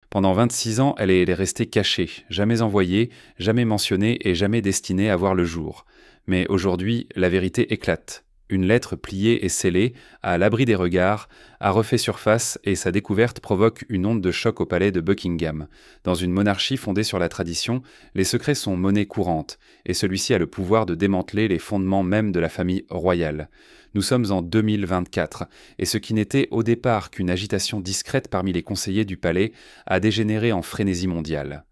Pendant 26 ans, elle est restée cachée, jamais envoyée, jamais mentionnée et jamais destinée à voir le jour. Mais aujourd'hui, la vérité éclate. Une lettre pliée et scellée, à l'abri des regards, a refait surface et sa découverte provoque une onde de choc au palais de Buckingham. Dans une monarchie fondée sur la tradition, les secrets sont monnaie courante, et celui-ci a le pouvoir de démanteler les fondements même de la famille royale. Nous sommes en 2024, et ce qui n'était au départ qu'une agitation discrète parmi les conseillers du palais a dégénéré en frénésie mondiale.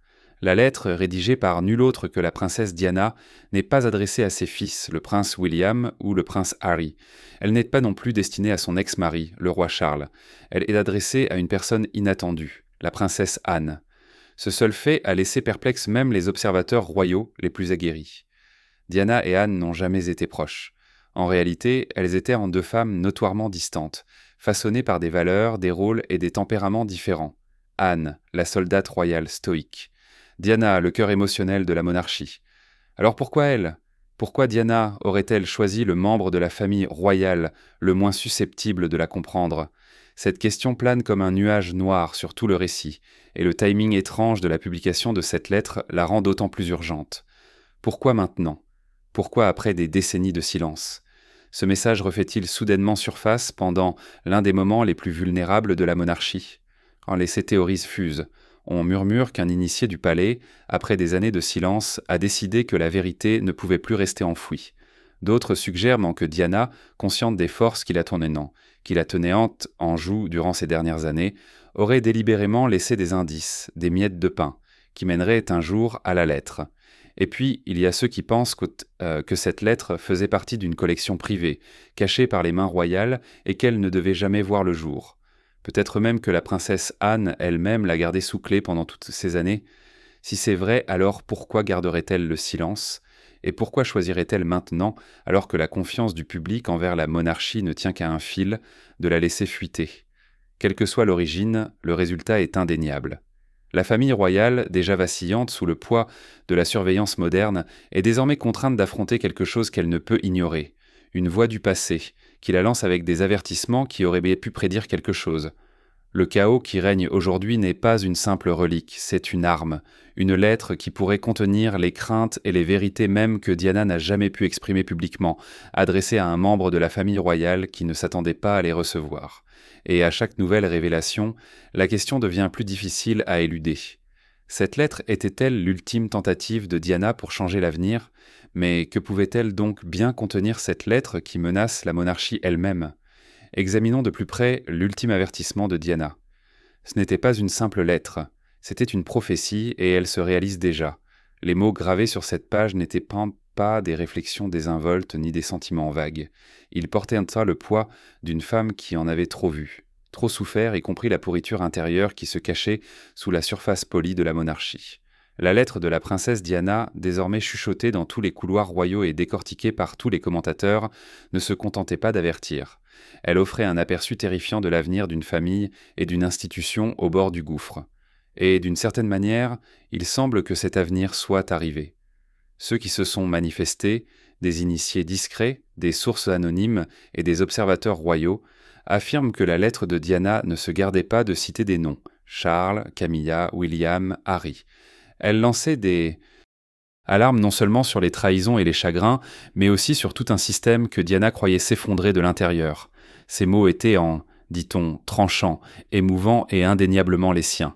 La lettre, rédigée par nul autre que la princesse Diana, n'est pas adressée à ses fils, le prince William ou le prince Harry. Elle n'est pas non plus destinée à son ex-mari, le roi Charles. Elle est adressée à une personne inattendue, la princesse Anne. Ce seul fait a laissé perplexes même les observateurs royaux les plus aguerris. Diana et Anne n'ont jamais été proches. En réalité, elles étaient en deux femmes notoirement distantes, façonnées par des valeurs, des rôles et des tempéraments différents. Anne, la soldate royale stoïque. Diana, le cœur émotionnel de la monarchie. Alors pourquoi elle ? Pourquoi Diana aurait-elle choisi le membre de la famille royale le moins susceptible de la comprendre ? Cette question plane comme un nuage noir sur tout le récit, et le timing étrange de la publication de cette lettre la rend d'autant plus urgente. Pourquoi maintenant ? Pourquoi après des décennies de silence ? Ce message refait-il soudainement surface pendant l'un des moments les plus vulnérables de la monarchie ? Ces théories fusent. On murmure qu'un initié du palais, après des années de silence, a décidé que la vérité ne pouvait plus rester enfouie. D'autres suggèrent que Diana, consciente des forces qui la tenaient en joue durant ces dernières années, aurait délibérément laissé des indices, des miettes de pain, qui mèneraient un jour à la lettre. Et puis, il y a ceux qui pensent que cette lettre faisait partie d'une collection privée, cachée par les mains royales et qu'elle ne devait jamais voir le jour. Peut-être même que la princesse Anne elle-même l'a gardée sous clé pendant toutes ces années. Si c'est vrai, alors pourquoi garderait-elle le silence ? Et pourquoi choisirait-elle maintenant, alors que la confiance du public envers la monarchie ne tient qu'à un fil, de la laisser fuiter ? Quelle que soit l'origine, le résultat est indéniable. La famille royale, déjà vacillante sous le poids de la surveillance moderne, est désormais contrainte d'affronter quelque chose qu'elle ne peut ignorer, une voix du passé, qui la lance avec des avertissements qui auraient pu prédire quelque chose. Le chaos qui règne aujourd'hui n'est pas une simple relique, c'est une arme, une lettre qui pourrait contenir les craintes et les vérités même que Diana n'a jamais pu exprimer publiquement, adressée à un membre de la famille royale qui ne s'attendait pas à les recevoir. Et à chaque nouvelle révélation, la question devient plus difficile à éluder. Cette lettre était-elle l'ultime tentative de Diana pour changer l'avenir ? Mais que pouvait-elle donc bien contenir cette lettre qui menace la monarchie elle-même ? Examinons de plus près l'ultime avertissement de Diana. Ce n'était pas une simple lettre, c'était une prophétie et elle se réalise déjà. Les mots gravés sur cette page n'étaient pas des réflexions désinvoltes ni des sentiments vagues. Ils portaient en ça le poids d'une femme qui en avait trop vu, trop souffert, y compris la pourriture intérieure qui se cachait sous la surface polie de la monarchie. La lettre de la princesse Diana, désormais chuchotée dans tous les couloirs royaux et décortiquée par tous les commentateurs, ne se contentait pas d'avertir. Elle offrait un aperçu terrifiant de l'avenir d'une famille et d'une institution au bord du gouffre. Et d'une certaine manière, il semble que cet avenir soit arrivé. Ceux qui se sont manifestés, des initiés discrets, des sources anonymes et des observateurs royaux, affirment que la lettre de Diana ne se gardait pas de citer des noms, Charles, Camilla, William, Harry. Elle lançait des alarmes non seulement sur les trahisons et les chagrins, mais aussi sur tout un système que Diana croyait s'effondrer de l'intérieur. Ces mots étaient dit-on, tranchants, émouvants et indéniablement les siens.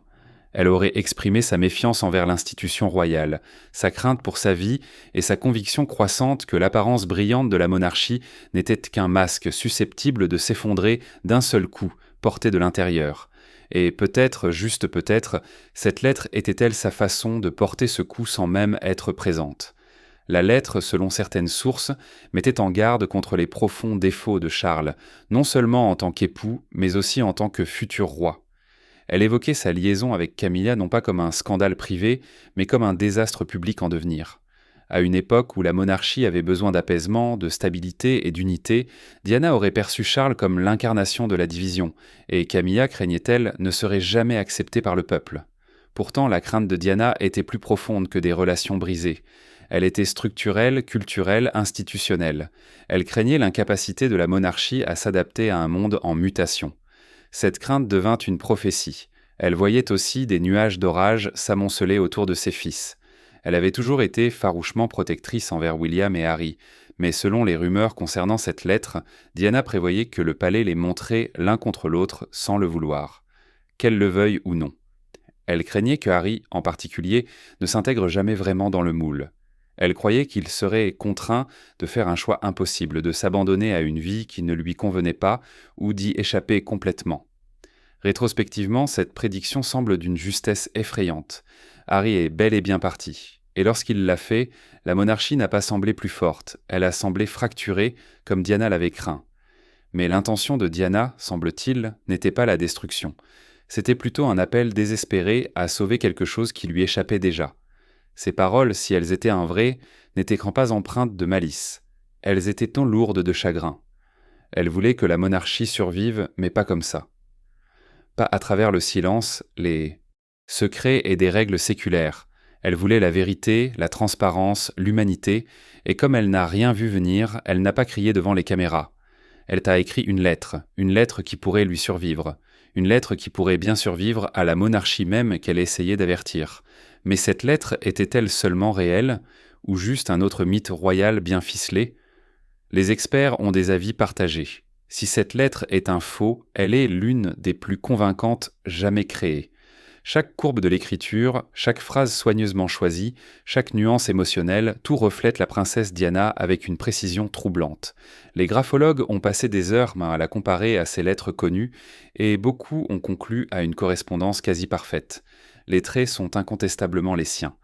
Elle aurait exprimé sa méfiance envers l'institution royale, sa crainte pour sa vie et sa conviction croissante que l'apparence brillante de la monarchie n'était qu'un masque susceptible de s'effondrer d'un seul coup, porté de l'intérieur. Et peut-être, juste peut-être, cette lettre était-elle sa façon de porter ce coup sans même être présente. La lettre, selon certaines sources, mettait en garde contre les profonds défauts de Charles, non seulement en tant qu'époux, mais aussi en tant que futur roi. Elle évoquait sa liaison avec Camilla non pas comme un scandale privé, mais comme un désastre public en devenir. À une époque où la monarchie avait besoin d'apaisement, de stabilité et d'unité, Diana aurait perçu Charles comme l'incarnation de la division, et Camilla, craignait-elle, ne serait jamais acceptée par le peuple. Pourtant, la crainte de Diana était plus profonde que des relations brisées. Elle était structurelle, culturelle, institutionnelle. Elle craignait l'incapacité de la monarchie à s'adapter à un monde en mutation. Cette crainte devint une prophétie. Elle voyait aussi des nuages d'orage s'amonceler autour de ses fils. Elle avait toujours été farouchement protectrice envers William et Harry, mais selon les rumeurs concernant cette lettre, Diana prévoyait que le palais les montrait l'un contre l'autre sans le vouloir, qu'elle le veuille ou non. Elle craignait que Harry, en particulier, ne s'intègre jamais vraiment dans le moule. Elle croyait qu'il serait contraint de faire un choix impossible, de s'abandonner à une vie qui ne lui convenait pas ou d'y échapper complètement. Rétrospectivement, cette prédiction semble d'une justesse effrayante. Harry est bel et bien parti. Et lorsqu'il l'a fait, la monarchie n'a pas semblé plus forte, elle a semblé fracturée, comme Diana l'avait craint. Mais l'intention de Diana, semble-t-il, n'était pas la destruction. C'était plutôt un appel désespéré à sauver quelque chose qui lui échappait déjà. Ces paroles, si elles étaient un vrai, n'étaient pas empreintes de malice. Elles étaient tant lourdes de chagrin. Elle voulait que la monarchie survive, mais pas comme ça. Pas à travers le silence, les secrets et des règles séculaires. Elle voulait la vérité, la transparence, l'humanité, et comme elle n'a rien vu venir, elle n'a pas crié devant les caméras. Elle t'a écrit une lettre qui pourrait lui survivre, une lettre qui pourrait bien survivre à la monarchie même qu'elle essayait d'avertir. Mais cette lettre était-elle seulement réelle, ou juste un autre mythe royal bien ficelé ? Les experts ont des avis partagés. Si cette lettre est un faux, elle est l'une des plus convaincantes jamais créées. Chaque courbe de l'écriture, chaque phrase soigneusement choisie, chaque nuance émotionnelle, tout reflète la princesse Diana avec une précision troublante. Les graphologues ont passé des heures à la comparer à ces lettres connues, et beaucoup ont conclu à une correspondance quasi parfaite. Les traits sont incontestablement les siens.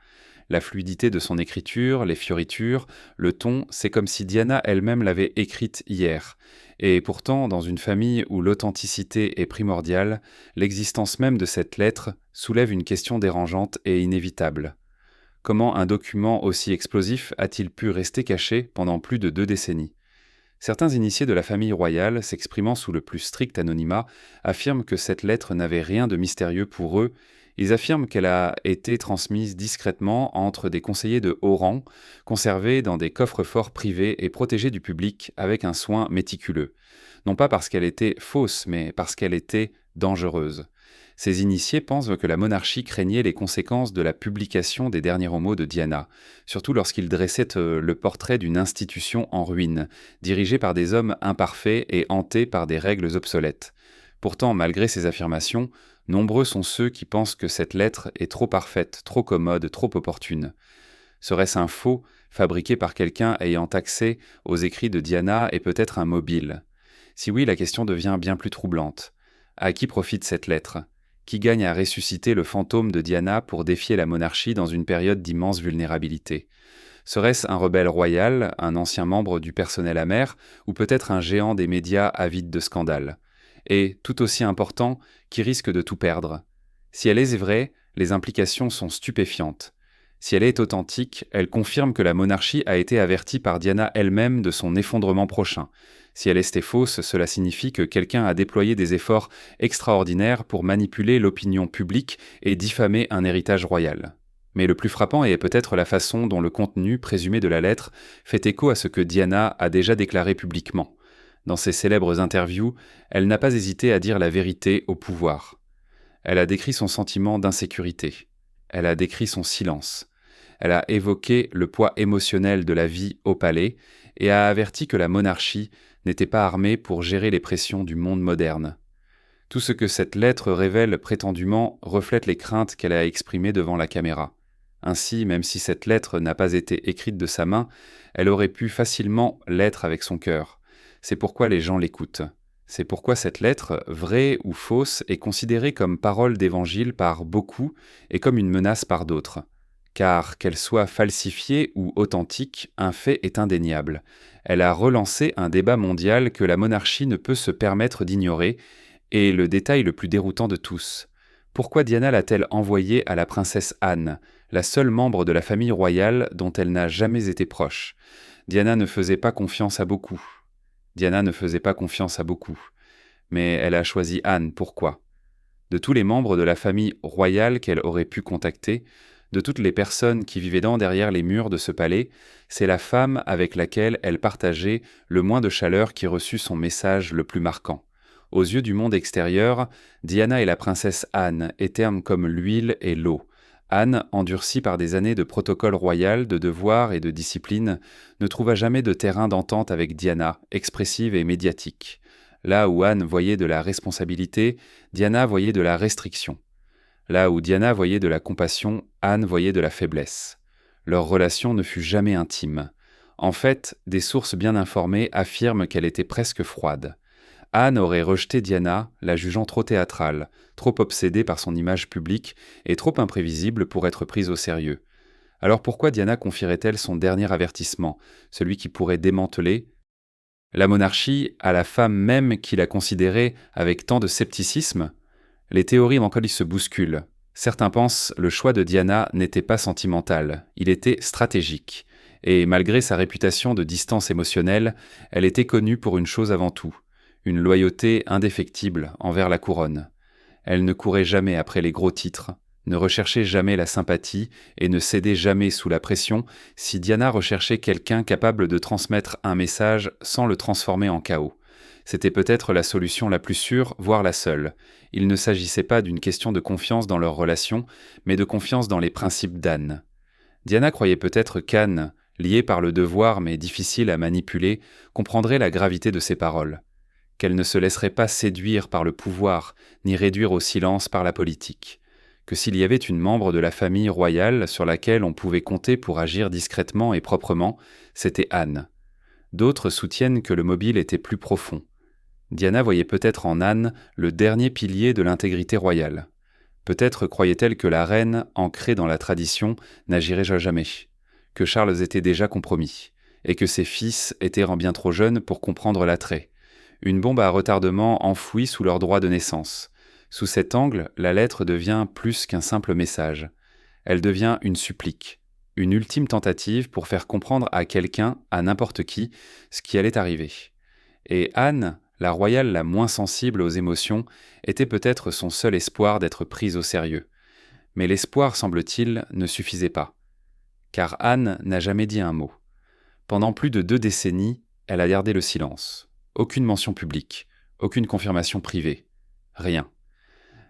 La fluidité de son écriture, les fioritures, le ton, c'est comme si Diana elle-même l'avait écrite hier. Et pourtant, dans une famille où l'authenticité est primordiale, l'existence même de cette lettre soulève une question dérangeante et inévitable. Comment un document aussi explosif a-t-il pu rester caché pendant plus de 2 décennies ? Certains initiés de la famille royale, s'exprimant sous le plus strict anonymat, affirment que cette lettre n'avait rien de mystérieux pour eux. Ils affirment qu'elle a été transmise discrètement entre des conseillers de haut rang, conservée dans des coffres-forts privés et protégée du public avec un soin méticuleux. Non pas parce qu'elle était fausse, mais parce qu'elle était dangereuse. Ces initiés pensent que la monarchie craignait les conséquences de la publication des derniers mots de Diana, surtout lorsqu'ils dressaient le portrait d'une institution en ruine, dirigée par des hommes imparfaits et hantés par des règles obsolètes. Pourtant, malgré ces affirmations, nombreux sont ceux qui pensent que cette lettre est trop parfaite, trop commode, trop opportune. Serait-ce un faux, fabriqué par quelqu'un ayant accès aux écrits de Diana et peut-être un mobile ? Si oui, la question devient bien plus troublante. À qui profite cette lettre ? Qui gagne à ressusciter le fantôme de Diana pour défier la monarchie dans une période d'immense vulnérabilité ? Serait-ce un rebelle royal, un ancien membre du personnel amer, ou peut-être un géant des médias avide de scandales ? Et, tout aussi important, qui risque de tout perdre ? Si elle est vraie, les implications sont stupéfiantes. Si elle est authentique, elle confirme que la monarchie a été avertie par Diana elle-même de son effondrement prochain. Si elle est fausse, cela signifie que quelqu'un a déployé des efforts extraordinaires pour manipuler l'opinion publique et diffamer un héritage royal. Mais le plus frappant est peut-être la façon dont le contenu présumé de la lettre fait écho à ce que Diana a déjà déclaré publiquement. Dans ses célèbres interviews, elle n'a pas hésité à dire la vérité au pouvoir. Elle a décrit son sentiment d'insécurité. Elle a décrit son silence. Elle a évoqué le poids émotionnel de la vie au palais et a averti que la monarchie n'était pas armée pour gérer les pressions du monde moderne. Tout ce que cette lettre révèle prétendument reflète les craintes qu'elle a exprimées devant la caméra. Ainsi, même si cette lettre n'a pas été écrite de sa main, elle aurait pu facilement l'être avec son cœur. C'est pourquoi les gens l'écoutent. C'est pourquoi cette lettre, vraie ou fausse, est considérée comme parole d'évangile par beaucoup et comme une menace par d'autres. Car qu'elle soit falsifiée ou authentique, un fait est indéniable. Elle a relancé un débat mondial que la monarchie ne peut se permettre d'ignorer, et le détail le plus déroutant de tous. Pourquoi Diana l'a-t-elle envoyée à la princesse Anne, la seule membre de la famille royale dont elle n'a jamais été proche ? Diana ne faisait pas confiance à beaucoup. Mais elle a choisi Anne, pourquoi ? De tous les membres de la famille royale qu'elle aurait pu contacter, de toutes les personnes qui vivaient derrière les murs de ce palais, c'est la femme avec laquelle elle partageait le moins de chaleur qui reçut son message le plus marquant. Aux yeux du monde extérieur, Diana et la princesse Anne étaient comme l'huile et l'eau. Anne, endurcie par des années de protocole royal, de devoirs et de discipline, ne trouva jamais de terrain d'entente avec Diana, expressive et médiatique. Là où Anne voyait de la responsabilité, Diana voyait de la restriction. Là où Diana voyait de la compassion, Anne voyait de la faiblesse. Leur relation ne fut jamais intime. En fait, des sources bien informées affirment qu'elle était presque froide. Anne aurait rejeté Diana, la jugeant trop théâtrale, trop obsédée par son image publique et trop imprévisible pour être prise au sérieux. Alors pourquoi Diana confierait-elle son dernier avertissement, celui qui pourrait démanteler la monarchie à la femme même qui la considérait avec tant de scepticisme? Les théories en se bousculent. Certains pensent le choix de Diana n'était pas sentimental, il était stratégique. Et malgré sa réputation de distance émotionnelle, elle était connue pour une chose avant tout, une loyauté indéfectible envers la couronne. Elle ne courait jamais après les gros titres, ne recherchait jamais la sympathie et ne cédait jamais sous la pression si Diana recherchait quelqu'un capable de transmettre un message sans le transformer en chaos. C'était peut-être la solution la plus sûre, voire la seule. Il ne s'agissait pas d'une question de confiance dans leur relation, mais de confiance dans les principes d'Anne. Diana croyait peut-être qu'Anne, liée par le devoir mais difficile à manipuler, comprendrait la gravité de ses paroles, qu'elle ne se laisserait pas séduire par le pouvoir, ni réduire au silence par la politique, que s'il y avait une membre de la famille royale sur laquelle on pouvait compter pour agir discrètement et proprement, c'était Anne. D'autres soutiennent que le mobile était plus profond. Diana voyait peut-être en Anne le dernier pilier de l'intégrité royale. Peut-être croyait-elle que la reine, ancrée dans la tradition, n'agirait jamais, que Charles était déjà compromis, et que ses fils étaient bien trop jeunes pour comprendre l'attrait. Une bombe à retardement enfouie sous leur droit de naissance. Sous cet angle, la lettre devient plus qu'un simple message. Elle devient une supplique, une ultime tentative pour faire comprendre à quelqu'un, à n'importe qui, ce qui allait arriver. Et Anne, la royale la moins sensible aux émotions, était peut-être son seul espoir d'être prise au sérieux. Mais l'espoir, semble-t-il, ne suffisait pas. Car Anne n'a jamais dit un mot. Pendant plus de 2 décennies, elle a gardé le silence. Aucune mention publique, aucune confirmation privée. Rien.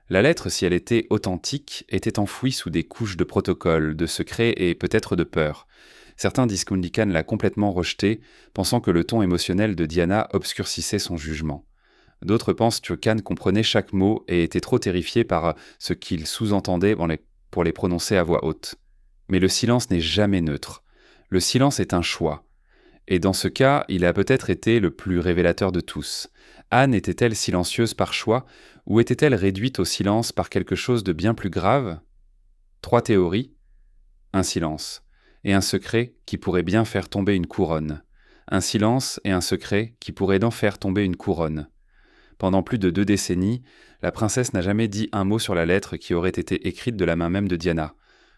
La lettre, si elle était authentique, était enfouie sous des couches de protocole, de secret et peut-être de peur. Certains disent qu'Undikan l'a complètement rejetée, pensant que le ton émotionnel de Diana obscurcissait son jugement. D'autres pensent que Khan comprenait chaque mot et était trop terrifié par ce qu'il sous-entendait pour les prononcer à voix haute. Mais le silence n'est jamais neutre. Le silence est un choix. Et dans ce cas, il a peut-être été le plus révélateur de tous. Anne était-elle silencieuse par choix, ou était-elle réduite au silence par quelque chose de bien plus grave ? 3 théories. Un silence. Et un secret qui pourrait bien faire tomber une couronne. Un silence et un secret qui pourraient donc faire tomber une couronne. Pendant plus de 2 décennies, la princesse n'a jamais dit un mot sur la lettre qui aurait été écrite de la main même de Diana.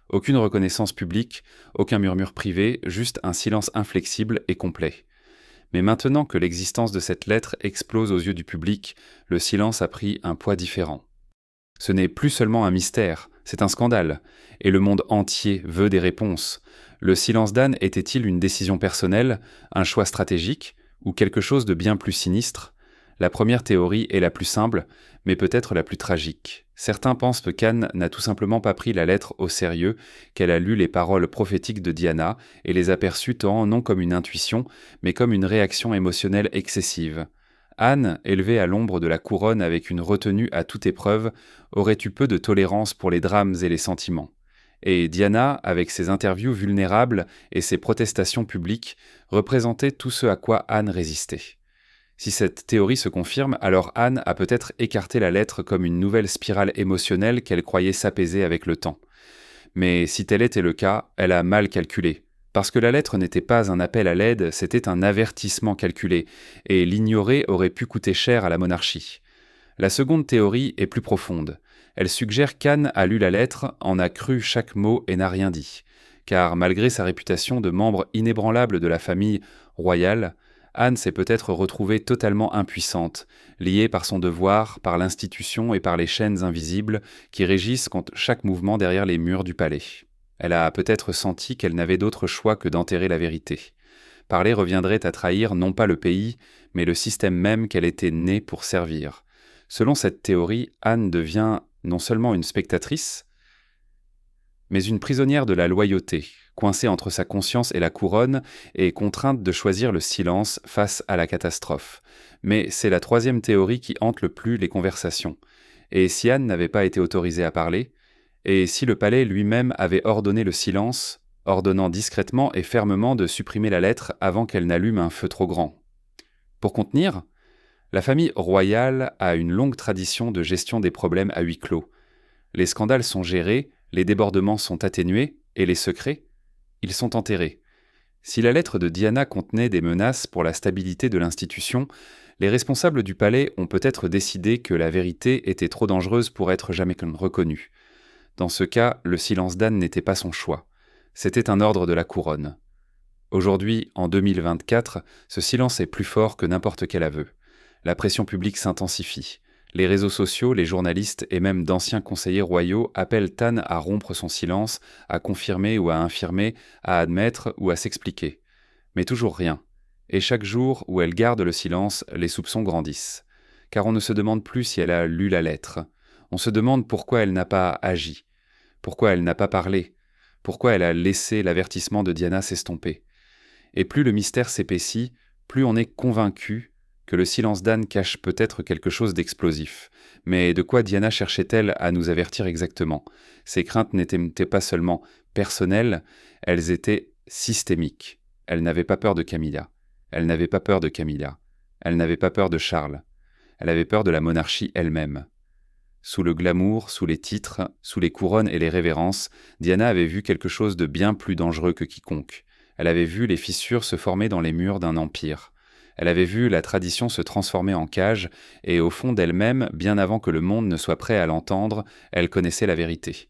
Aucune reconnaissance publique, aucun murmure privé, juste un silence inflexible et complet. Mais maintenant que l'existence de cette lettre explose aux yeux du public, le silence a pris un poids différent. Ce n'est plus seulement un mystère, c'est un scandale, et le monde entier veut des réponses. Le silence d'Anne était-il une décision personnelle, un choix stratégique, ou quelque chose de bien plus sinistre ? La première théorie est la plus simple, mais peut-être la plus tragique. Certains pensent que Khan n'a tout simplement pas pris la lettre au sérieux, qu'elle a lu les paroles prophétiques de Diana et les a perçues tant non comme une intuition, mais comme une réaction émotionnelle excessive. Anne, élevée à l'ombre de la couronne avec une retenue à toute épreuve, aurait eu peu de tolérance pour les drames et les sentiments. Et Diana, avec ses interviews vulnérables et ses protestations publiques, représentait tout ce à quoi Anne résistait. Si cette théorie se confirme, alors Anne a peut-être écarté la lettre comme une nouvelle spirale émotionnelle qu'elle croyait s'apaiser avec le temps. Mais si tel était le cas, elle a mal calculé. Parce que la lettre n'était pas un appel à l'aide, c'était un avertissement calculé, et l'ignorer aurait pu coûter cher à la monarchie. La seconde théorie est plus profonde. Elle suggère qu'Anne a lu la lettre, en a cru chaque mot et n'a rien dit. Car malgré sa réputation de membre inébranlable de la famille royale, Anne s'est peut-être retrouvée totalement impuissante, liée par son devoir, par l'institution et par les chaînes invisibles qui régissent chaque mouvement derrière les murs du palais. Elle a peut-être senti qu'elle n'avait d'autre choix que d'enterrer la vérité. Parler reviendrait à trahir non pas le pays, mais le système même qu'elle était née pour servir. Selon cette théorie, Anne devient non seulement une spectatrice, mais une prisonnière de la loyauté, coincée entre sa conscience et la couronne et contrainte de choisir le silence face à la catastrophe. Mais c'est la troisième théorie qui hante le plus les conversations. Et si Anne n'avait pas été autorisée à parler, et si le palais lui-même avait ordonné le silence, ordonnant discrètement et fermement de supprimer la lettre avant qu'elle n'allume un feu trop grand. Pour contenir, la famille royale a une longue tradition de gestion des problèmes à huis clos. Les scandales sont gérés, les débordements sont atténués, et les secrets, ils sont enterrés. Si la lettre de Diana contenait des menaces pour la stabilité de l'institution, les responsables du palais ont peut-être décidé que la vérité était trop dangereuse pour être jamais reconnue. Dans ce cas, le silence d'Anne n'était pas son choix. C'était un ordre de la couronne. Aujourd'hui, en 2024, ce silence est plus fort que n'importe quel aveu. La pression publique s'intensifie. Les réseaux sociaux, les journalistes et même d'anciens conseillers royaux appellent Anne à rompre son silence, à confirmer ou à infirmer, à admettre ou à s'expliquer. Mais toujours rien. Et chaque jour où elle garde le silence, les soupçons grandissent. Car on ne se demande plus si elle a lu la lettre. On se demande pourquoi elle n'a pas agi. Pourquoi elle n'a pas parlé. Pourquoi elle a laissé l'avertissement de Diana s'estomper. Et plus le mystère s'épaissit, plus on est convaincu que le silence d'Anne cache peut-être quelque chose d'explosif. Mais de quoi Diana cherchait-elle à nous avertir exactement ? Ses craintes n'étaient pas seulement personnelles, elles étaient systémiques. Elle n'avait pas peur de Camilla. Elle n'avait pas peur de Camilla. Elle n'avait pas peur de Charles. Elle avait peur de la monarchie elle-même. Sous le glamour, sous les titres, sous les couronnes et les révérences, Diana avait vu quelque chose de bien plus dangereux que quiconque. Elle avait vu les fissures se former dans les murs d'un empire. Elle avait vu la tradition se transformer en cage, et au fond d'elle-même, bien avant que le monde ne soit prêt à l'entendre, elle connaissait la vérité.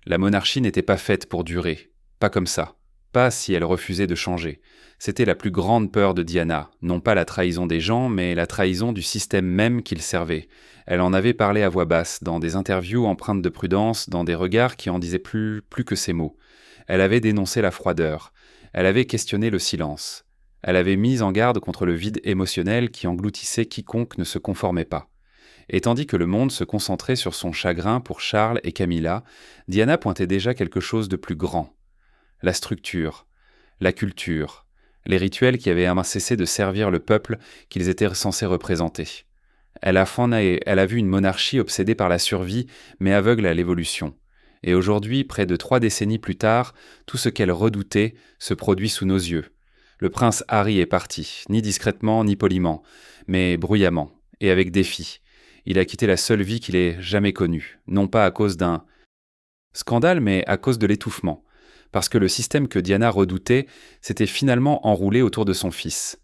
La monarchie n'était pas faite pour durer, pas comme ça, pas si elle refusait de changer. C'était la plus grande peur de Diana, non pas la trahison des gens, mais la trahison du système même qu'il servait. Elle en avait parlé à voix basse, dans des interviews empreintes de prudence, dans des regards qui en disaient plus que ces mots. Elle avait dénoncé la froideur. Elle avait questionné le silence. Elle avait mis en garde contre le vide émotionnel qui engloutissait quiconque ne se conformait pas. Et tandis que le monde se concentrait sur son chagrin pour Charles et Camilla, Diana pointait déjà quelque chose de plus grand. La structure, la culture, les rituels qui avaient cessé de servir le peuple qu'ils étaient censés représenter. Elle a vu une monarchie obsédée par la survie, mais aveugle à l'évolution. Et aujourd'hui, près de 3 décennies plus tard, tout ce qu'elle redoutait se produit sous nos yeux. Le prince Harry est parti, ni discrètement ni poliment, mais bruyamment, et avec défi. Il a quitté la seule vie qu'il ait jamais connue, non pas à cause d'un scandale, mais à cause de l'étouffement, parce que le système que Diana redoutait s'était finalement enroulé autour de son fils.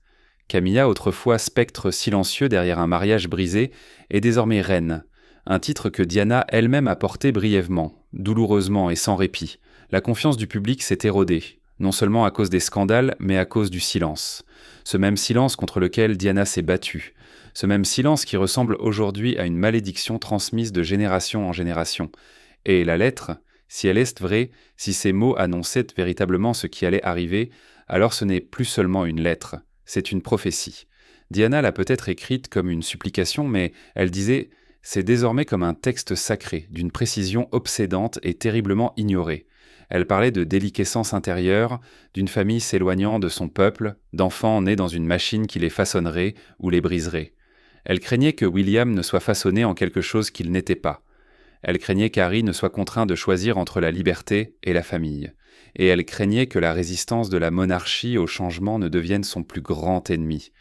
Camilla, autrefois spectre silencieux derrière un mariage brisé, est désormais reine, un titre que Diana elle-même a porté brièvement, douloureusement et sans répit. La confiance du public s'est érodée, non seulement à cause des scandales, mais à cause du silence. Ce même silence contre lequel Diana s'est battue. Ce même silence qui ressemble aujourd'hui à une malédiction transmise de génération en génération. Et la lettre, si elle est vraie, si ces mots annonçaient véritablement ce qui allait arriver, alors ce n'est plus seulement une lettre, c'est une prophétie. Diana l'a peut-être écrite comme une supplication, mais elle disait « c'est désormais comme un texte sacré, d'une précision obsédante et terriblement ignorée ». Elle parlait de déliquescence intérieure, d'une famille s'éloignant de son peuple, d'enfants nés dans une machine qui les façonnerait ou les briserait. Elle craignait que William ne soit façonné en quelque chose qu'il n'était pas. Elle craignait qu'Harry ne soit contraint de choisir entre la liberté et la famille. Et elle craignait que la résistance de la monarchie au changement ne devienne son plus grand ennemi.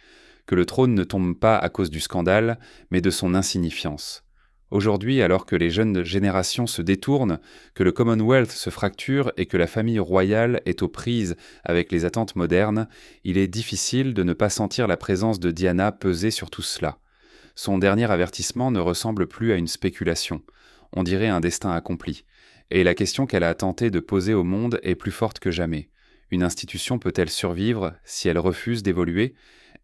Que le trône ne tombe pas à cause du scandale, mais de son insignifiance. Aujourd'hui, alors que les jeunes générations se détournent, que le Commonwealth se fracture et que la famille royale est aux prises avec les attentes modernes, il est difficile de ne pas sentir la présence de Diana peser sur tout cela. Son dernier avertissement ne ressemble plus à une spéculation. On dirait un destin accompli. Et la question qu'elle a tenté de poser au monde est plus forte que jamais. Une institution peut-elle survivre si elle refuse d'évoluer ?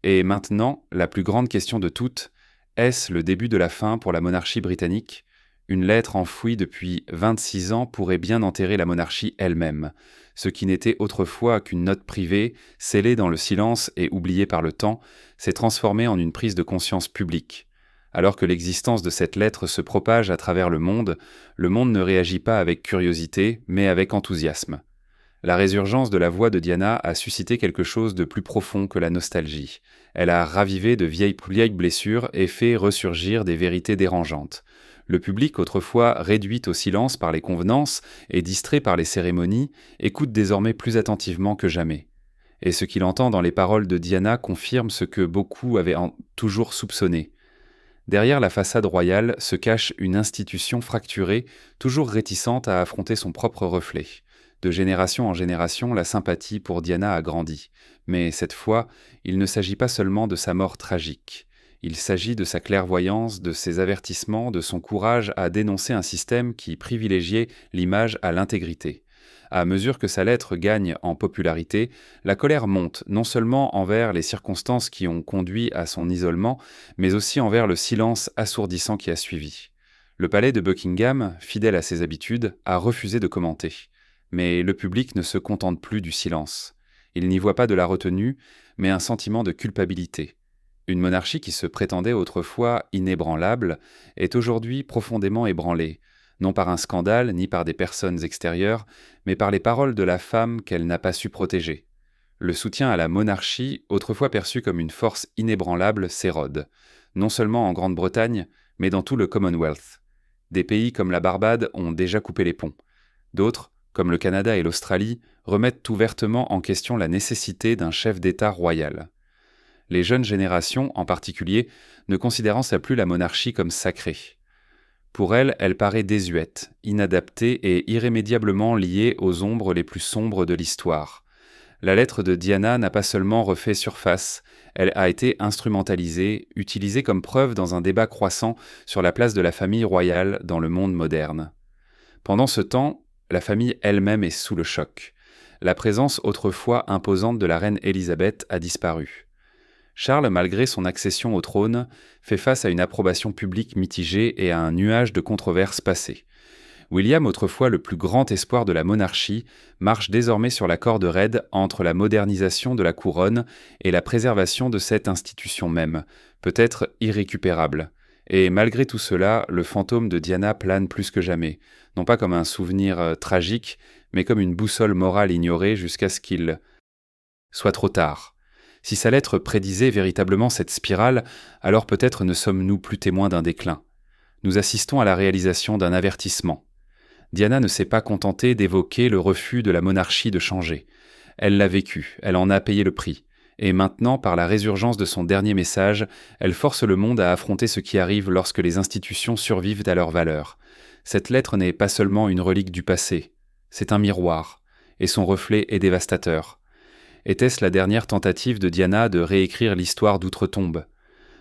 Et maintenant, la plus grande question de toutes, est-ce le début de la fin pour la monarchie britannique ? Une lettre enfouie depuis 26 ans pourrait bien enterrer la monarchie elle-même. Ce qui n'était autrefois qu'une note privée, scellée dans le silence et oubliée par le temps, s'est transformé en une prise de conscience publique. Alors que l'existence de cette lettre se propage à travers le monde ne réagit pas avec curiosité, mais avec enthousiasme. La résurgence de la voix de Diana a suscité quelque chose de plus profond que la nostalgie. Elle a ravivé de vieilles blessures et fait ressurgir des vérités dérangeantes. Le public, autrefois réduit au silence par les convenances et distrait par les cérémonies, écoute désormais plus attentivement que jamais. Et ce qu'il entend dans les paroles de Diana confirme ce que beaucoup avaient toujours soupçonné. Derrière la façade royale se cache une institution fracturée, toujours réticente à affronter son propre reflet. De génération en génération, la sympathie pour Diana a grandi. Mais cette fois, il ne s'agit pas seulement de sa mort tragique. Il s'agit de sa clairvoyance, de ses avertissements, de son courage à dénoncer un système qui privilégiait l'image à l'intégrité. À mesure que sa lettre gagne en popularité, la colère monte non seulement envers les circonstances qui ont conduit à son isolement, mais aussi envers le silence assourdissant qui a suivi. Le palais de Buckingham, fidèle à ses habitudes, a refusé de commenter. Mais le public ne se contente plus du silence. Il n'y voit pas de la retenue, mais un sentiment de culpabilité. Une monarchie qui se prétendait autrefois inébranlable est aujourd'hui profondément ébranlée, non par un scandale ni par des personnes extérieures, mais par les paroles de la femme qu'elle n'a pas su protéger. Le soutien à la monarchie, autrefois perçu comme une force inébranlable, s'érode, non seulement en Grande-Bretagne, mais dans tout le Commonwealth. Des pays comme la Barbade ont déjà coupé les ponts. D'autres, comme le Canada et l'Australie, remettent ouvertement en question la nécessité d'un chef d'État royal. Les jeunes générations, en particulier, ne considérant ça plus la monarchie comme sacrée. Pour elles, elle paraît désuète, inadaptée et irrémédiablement liée aux ombres les plus sombres de l'histoire. La lettre de Diana n'a pas seulement refait surface, elle a été instrumentalisée, utilisée comme preuve dans un débat croissant sur la place de la famille royale dans le monde moderne. Pendant ce temps, la famille elle-même est sous le choc. La présence autrefois imposante de la reine Élisabeth a disparu. Charles, malgré son accession au trône, fait face à une approbation publique mitigée et à un nuage de controverses passées. William, autrefois le plus grand espoir de la monarchie, marche désormais sur la corde raide entre la modernisation de la couronne et la préservation de cette institution même, peut-être irrécupérable. Et malgré tout cela, le fantôme de Diana plane plus que jamais, non pas comme un souvenir tragique, mais comme une boussole morale ignorée jusqu'à ce qu'il soit trop tard. Si sa lettre prédisait véritablement cette spirale, alors peut-être ne sommes-nous plus témoins d'un déclin. Nous assistons à la réalisation d'un avertissement. Diana ne s'est pas contentée d'évoquer le refus de la monarchie de changer. Elle l'a vécu, elle en a payé le prix. Et maintenant, par la résurgence de son dernier message, elle force le monde à affronter ce qui arrive lorsque les institutions survivent à leurs valeurs. Cette lettre n'est pas seulement une relique du passé, c'est un miroir, et son reflet est dévastateur. Était-ce la dernière tentative de Diana de réécrire l'histoire d'outre-tombe ?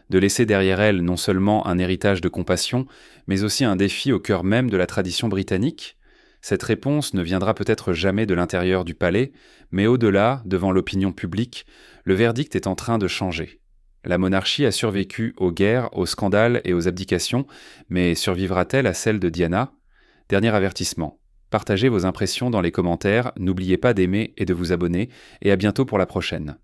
De laisser derrière elle non seulement un héritage de compassion, mais aussi un défi au cœur même de la tradition britannique ? Cette réponse ne viendra peut-être jamais de l'intérieur du palais, mais au-delà, devant l'opinion publique, le verdict est en train de changer. La monarchie a survécu aux guerres, aux scandales et aux abdications, mais survivra-t-elle à celle de Diana ? Dernier avertissement. Partagez vos impressions dans les commentaires, n'oubliez pas d'aimer et de vous abonner, et à bientôt pour la prochaine.